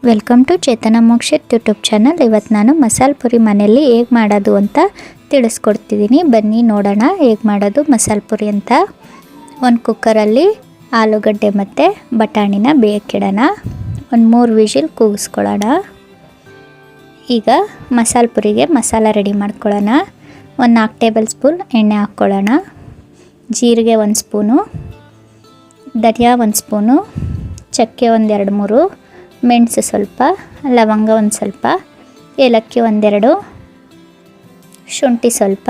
Welcome to Chetana Mokshith YouTube channel. ಇವತ್ತು ನಾನು ಮಸಾಲೆ ಪುರಿ ಮನೆಯಲ್ಲಿ ಹೇಗೆ ಮಾಡೋದು ಅಂತ ತಿಳಿಸ್ಕೊಡ್ತಿದ್ದೀನಿ. ಬನ್ನಿ ನೋಡೋಣ ಹೇಗೆ ಮಾಡೋದು ಮಸಾಲೆ ಪುರಿ ಅಂತ. ಒಂದು ಕುಕ್ಕರಲ್ಲಿ ಆಲೂಗಡ್ಡೆ ಮತ್ತು ಬಟಾಣಿನ ಬೇಯಕ್ಕಿಡೋಣ. ಒಂದು 3 ವಿಷಿಲ್ ಕೂಗಿಸ್ಕೊಳ್ಳೋಣ. ಈಗ ಮಸಾಲೆ ಪುರಿಗೆ ಮಸಾಲ ರೆಡಿ ಮಾಡ್ಕೊಳ್ಳೋಣ. ಒಂದು 4 ಟೇಬಲ್ ಸ್ಪೂನ್ ಎಣ್ಣೆ ಹಾಕ್ಕೊಳ್ಳೋಣ. ಜೀರಿಗೆ 1 ಸ್ಪೂನು, ಧನಿಯಾ 1 ಸ್ಪೂನು, ಚಕ್ಕೆ 1-2-3, ಮೆಣಸು ಸ್ವಲ್ಪ, ಲವಂಗ 1 ಸ್ವಲ್ಪ, ಏಲಕ್ಕಿ 1-2, ಶುಂಠಿ ಸ್ವಲ್ಪ,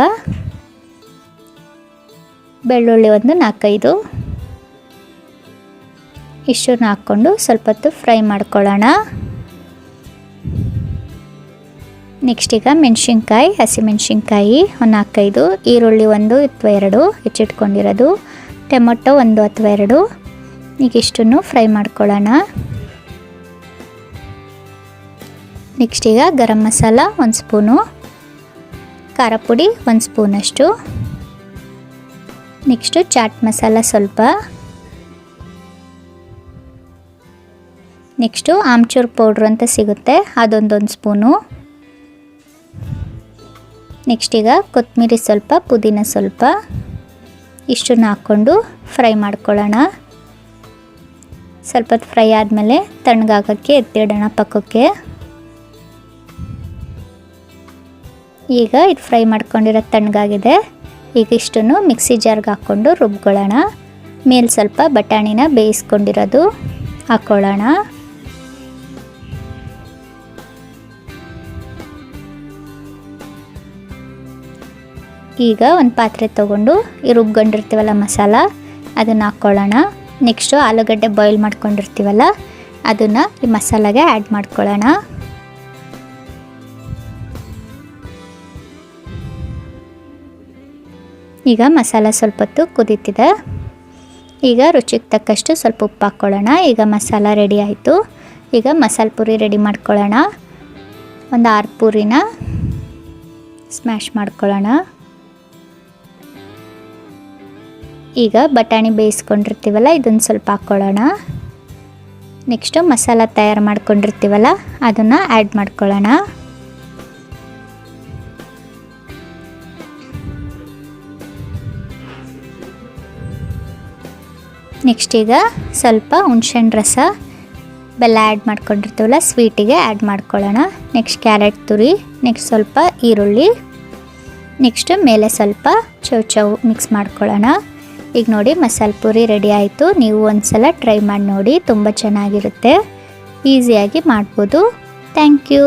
ಬೆಳ್ಳುಳ್ಳಿ 4-5 ಇಷ್ಟನ್ನು ಹಾಕ್ಕೊಂಡು ಸ್ವಲ್ಪ ಹೊತ್ತು ಫ್ರೈ ಮಾಡ್ಕೊಳ್ಳೋಣ. ನೆಕ್ಸ್ಟ್ ಈಗ ಮೆಣಸಿನ್ಕಾಯಿ, ಹಸಿಮೆಣಸಿನ್ಕಾಯಿ 4-5, ಈರುಳ್ಳಿ 1 ಅಥವಾ 2 ಹೆಚ್ಚಿಟ್ಕೊಂಡಿರೋದು, ಟೊಮೊಟೊ 1 ಅಥವಾ 2, ಈಗ ಇಷ್ಟನ್ನು ಫ್ರೈ ಮಾಡ್ಕೊಳ್ಳೋಣ. ನೆಕ್ಸ್ಟ್ ಈಗ ಗರಂ ಮಸಾಲ 1 ಸ್ಪೂನು, ಖಾರ ಪುಡಿ 1 ಸ್ಪೂನಷ್ಟು, ನೆಕ್ಸ್ಟು ಚಾಟ್ ಮಸಾಲ ಸ್ವಲ್ಪ, ನೆಕ್ಸ್ಟು ಆಮ್ಚೂರ್ ಪೌಡ್ರ್ ಅಂತ ಸಿಗುತ್ತೆ ಅದೊಂದು 1 ಸ್ಪೂನು, ನೆಕ್ಸ್ಟ್ ಈಗ ಕೊತ್ತಂಬರಿ ಸ್ವಲ್ಪ, ಪುದೀನ ಸ್ವಲ್ಪ, ಇಷ್ಟನ್ನು ಹಾಕ್ಕೊಂಡು ಫ್ರೈ ಮಾಡ್ಕೊಳ್ಳೋಣ. ಸ್ವಲ್ಪ ಫ್ರೈ ಆದಮೇಲೆ ತಣ್ಣಗಾಗೋಕ್ಕೆ ಎತ್ತಿಡೋಣ ಪಕ್ಕಕ್ಕೆ. ಈಗ ಇದು ಫ್ರೈ ಮಾಡ್ಕೊಂಡಿರೋದು ತಣ್ಣಗಾಗಿದೆ. ಈಗ ಇಷ್ಟನ್ನು ಮಿಕ್ಸಿ ಜಾರ್ಗೆ ಹಾಕ್ಕೊಂಡು ರುಬ್ಕೊಳ್ಳೋಣ. ಮೇಲೆ ಸ್ವಲ್ಪ ಬಟಾಣಿನ ಬೇಯಿಸ್ಕೊಂಡಿರೋದು ಹಾಕ್ಕೊಳ್ಳೋಣ. ಈಗ ಒಂದು ಪಾತ್ರೆ ತೊಗೊಂಡು ಈ ರುಬ್ಕೊಂಡಿರ್ತೀವಲ್ಲ ಮಸಾಲ ಅದನ್ನು ಹಾಕ್ಕೊಳ್ಳೋಣ. ನೆಕ್ಸ್ಟು ಆಲೂಗಡ್ಡೆ ಬಾಯ್ಲ್ ಮಾಡ್ಕೊಂಡಿರ್ತೀವಲ್ಲ ಅದನ್ನು ಈ ಮಸಾಲಾಗೆ ಆ್ಯಡ್ ಮಾಡ್ಕೊಳ್ಳೋಣ. ಈಗ ಮಸಾಲ ಸ್ವಲ್ಪ ಹೊತ್ತು ಕುದೀತಿದೆ. ಈಗ ರುಚಿಗೆ ತಕ್ಕಷ್ಟು ಸ್ವಲ್ಪ ಉಪ್ಪು ಹಾಕ್ಕೊಳ್ಳೋಣ. ಈಗ ಮಸಾಲ ರೆಡಿ ಆಯಿತು. ಈಗ ಮಸಾಲೆ ಪುರಿ ರೆಡಿ ಮಾಡ್ಕೊಳ್ಳೋಣ. ಒಂದು 6 ಪೂರಿನ ಸ್ಮ್ಯಾಶ್ ಮಾಡ್ಕೊಳ್ಳೋಣ. ಈಗ ಬಟಾಣಿ ಬೇಯಿಸ್ಕೊಂಡಿರ್ತೀವಲ್ಲ ಇದನ್ನು ಸ್ವಲ್ಪ ಹಾಕ್ಕೊಳ್ಳೋಣ. ನೆಕ್ಸ್ಟು ಮಸಾಲ ತಯಾರು ಮಾಡ್ಕೊಂಡಿರ್ತೀವಲ್ಲ ಅದನ್ನು ಆ್ಯಡ್ ಮಾಡ್ಕೊಳ್ಳೋಣ. ನೆಕ್ಸ್ಟ್ ಈಗ ಸ್ವಲ್ಪ ಹುಣಸೆಹಣ್ಣು ರಸ, ಬೆಲ್ಲ ಆ್ಯಡ್ ಮಾಡ್ಕೊಂಡಿರ್ತೀವಲ್ಲ ಸ್ವೀಟಿಗೆ ಆ್ಯಡ್ ಮಾಡ್ಕೊಳ್ಳೋಣ. ನೆಕ್ಸ್ಟ್ ಕ್ಯಾರೆಟ್ ತುರಿ, ನೆಕ್ಸ್ಟ್ ಸ್ವಲ್ಪ ಈರುಳ್ಳಿ, ನೆಕ್ಸ್ಟ್ ಮೇಲೆ ಸ್ವಲ್ಪ ಚೌ ಮಿಕ್ಸ್ ಮಾಡ್ಕೊಳ್ಳೋಣ. ಈಗ ನೋಡಿ ಮಸಾಲೆ ಪುರಿ ರೆಡಿ ಆಯಿತು. ನೀವು ಒಂದು ಸಲ ಟ್ರೈ ಮಾಡಿ ನೋಡಿ, ತುಂಬ ಚೆನ್ನಾಗಿರುತ್ತೆ, ಈಸಿಯಾಗಿ ಮಾಡ್ಬೋದು. Thank you.